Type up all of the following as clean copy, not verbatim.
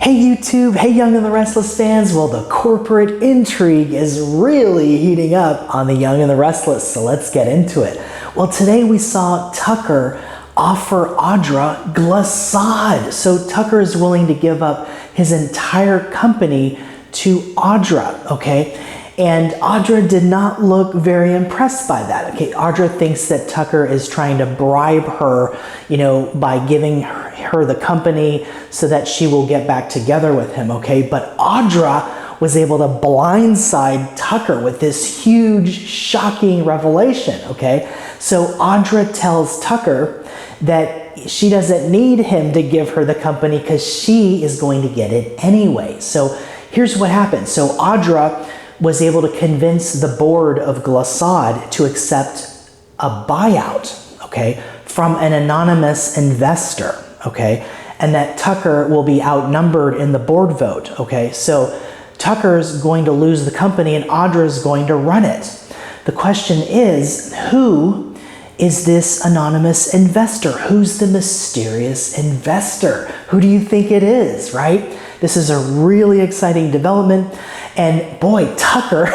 Hey YouTube, hey Young and the Restless fans. Well, the corporate intrigue is really heating up on the Young and the Restless, so let's get into it. Well, today we saw Tucker offer Audra glissade. So Tucker is willing to give up his entire company to Audra, okay? And Audra did not look very impressed by that. Okay, Audra thinks that Tucker is trying to bribe her, by giving her the company so that she will get back together with him, okay? But Audra was able to blindside Tucker with this huge, shocking revelation, okay? So Audra tells Tucker that she doesn't need him to give her the company because she is going to get it anyway. So here's what happened. So Audra was able to convince the board of Glissade to accept a buyout, okay, from an anonymous investor, okay, and that Tucker will be outnumbered in the board vote, okay. So Tucker's going to lose the company and Audra's going to run it. The question is, who is this anonymous investor? Who's the mysterious investor? Who do you think it is, right? This is a really exciting development. And boy, Tucker,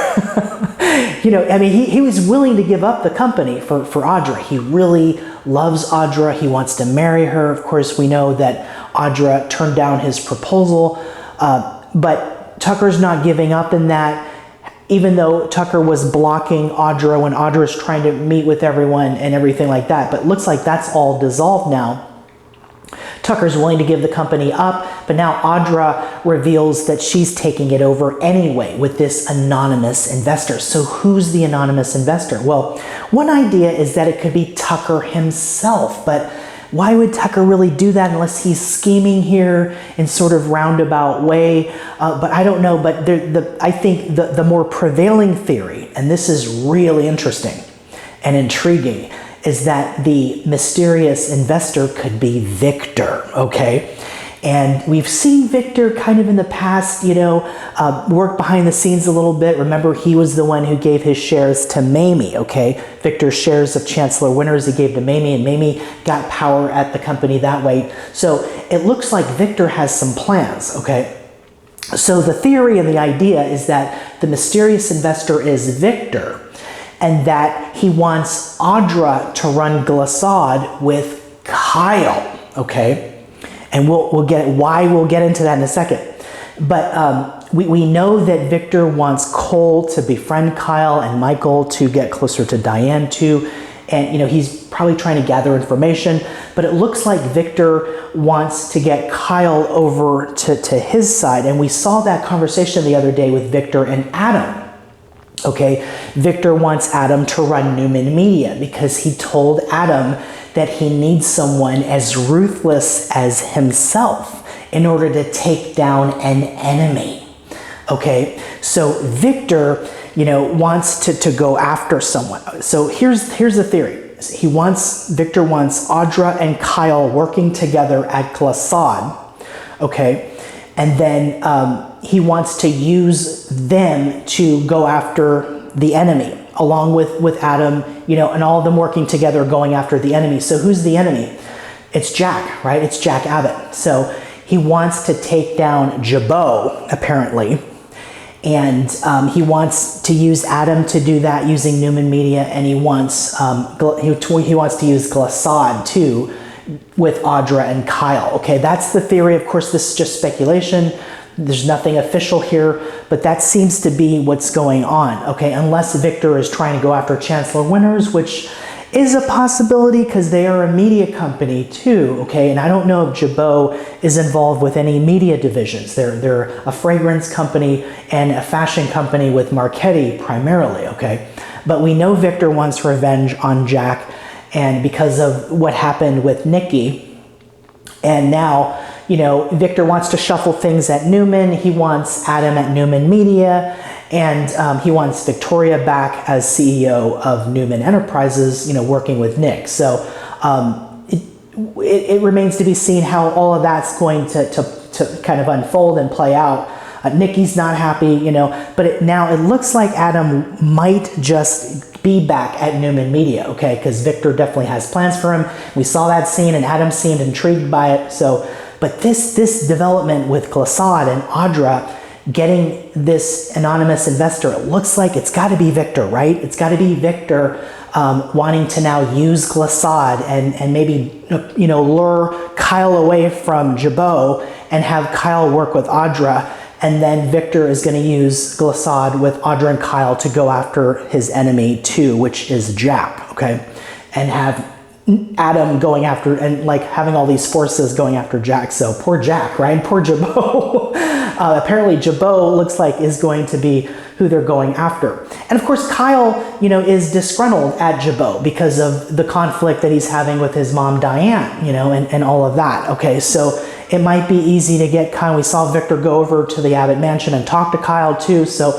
he was willing to give up the company for Audra. He really loves Audra. He wants to marry her. Of course, we know that Audra turned down his proposal, but Tucker's not giving up in that, even though Tucker was blocking Audra when Audra's trying to meet with everyone and everything like that. But it looks like that's all dissolved now. Tucker's willing to give the company up, but now Audra reveals that she's taking it over anyway with this anonymous investor. So who's the anonymous investor? Well, one idea is that it could be Tucker himself, but why would Tucker really do that unless he's scheming here in sort of roundabout way? But I don't know, but I think the more prevailing theory, and this is really interesting and intriguing, is that the mysterious investor could be Victor, okay? And we've seen Victor kind of in the past, work behind the scenes a little bit. Remember, he was the one who gave his shares to Mamie, okay? Victor's shares of Chancellor Winters he gave to Mamie, and Mamie got power at the company that way. So it looks like Victor has some plans, okay? So the theory and the idea is that the mysterious investor is Victor, and that he wants Audra to run Glissade with Kyle, okay? And we'll get into that in a second. But we know that Victor wants Cole to befriend Kyle and Michael to get closer to Diane too. And he's probably trying to gather information, but it looks like Victor wants to get Kyle over to his side. And we saw that conversation the other day with Victor and Adam. Okay, Victor wants Adam to run Newman Media because he told Adam that he needs someone as ruthless as himself in order to take down an enemy. Okay, so Victor, wants to go after someone. So here's the theory. Victor wants Audra and Kyle working together at Glissade. Okay, and then he wants to use them to go after the enemy, along with Adam, and all of them working together going after the enemy. So who's the enemy? It's Jack, right? It's Jack Abbott. So he wants to take down Jabot, apparently. And he wants to use Adam to do that using Newman Media, and he wants to use Glissade too, with Audra and Kyle. Okay, that's the theory. Of course, this is just speculation. There's nothing official here, but that seems to be what's going on. Okay, unless Victor is trying to go after Chancellor Winters, which is a possibility because they are a media company too. Okay, and I don't know if Jabot is involved with any media divisions. They're a fragrance company and a fashion company with Marchetti primarily. Okay, but we know Victor wants revenge on Jack. And because of what happened with Nikki, and now, Victor wants to shuffle things at Newman. He wants Adam at Newman Media, and he wants Victoria back as CEO of Newman Enterprises, working with Nick. So it remains to be seen how all of that's going to kind of unfold and play out. Nikki's not happy, but now it looks like Adam might just be back at Newman Media, okay? Because Victor definitely has plans for him. We saw that scene and Adam seemed intrigued by it. So But this development with Glissade and Audra getting this anonymous investor, it looks like it's got to be Victor, right? It's got to be Victor wanting to now use Glissade and maybe, you know, lure Kyle away from Jabot and have Kyle work with Audra. And then Victor is going to use Glissade with Audra and Kyle to go after his enemy too, which is Jack, okay? And have Adam going after, and like having all these forces going after Jack. So poor Jack, right? Poor Jabot. Apparently Jabot looks like is going to be who they're going after. And of course Kyle, you know, is disgruntled at Jabot because of the conflict that he's having with his mom Diane, you know, and all of that. Okay, so it might be easy to get Kyle. We saw Victor go over to the Abbott mansion and talk to Kyle too. So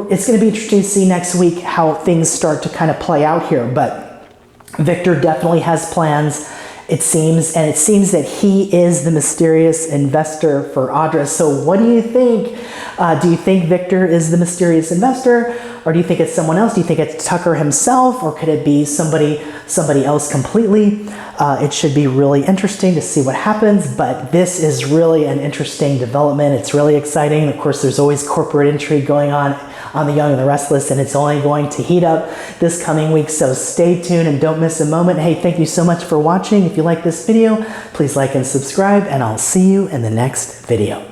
it's going to be interesting to see next week how things start to kind of play out here. But Victor definitely has plans, it seems, and it seems that he is the mysterious investor for Audra. So what do you think? Do you think Victor is the mysterious investor, or do you think it's someone else? Do you think it's Tucker himself, or could it be somebody else completely? It should be really interesting to see what happens, but this is really an interesting development. It's really exciting. Of course, there's always corporate intrigue going on The Young and the Restless, and it's only going to heat up this coming week, so stay tuned and don't miss a moment. Hey, thank you so much for watching. If you like this video, please like and subscribe, and I'll see you in the next video.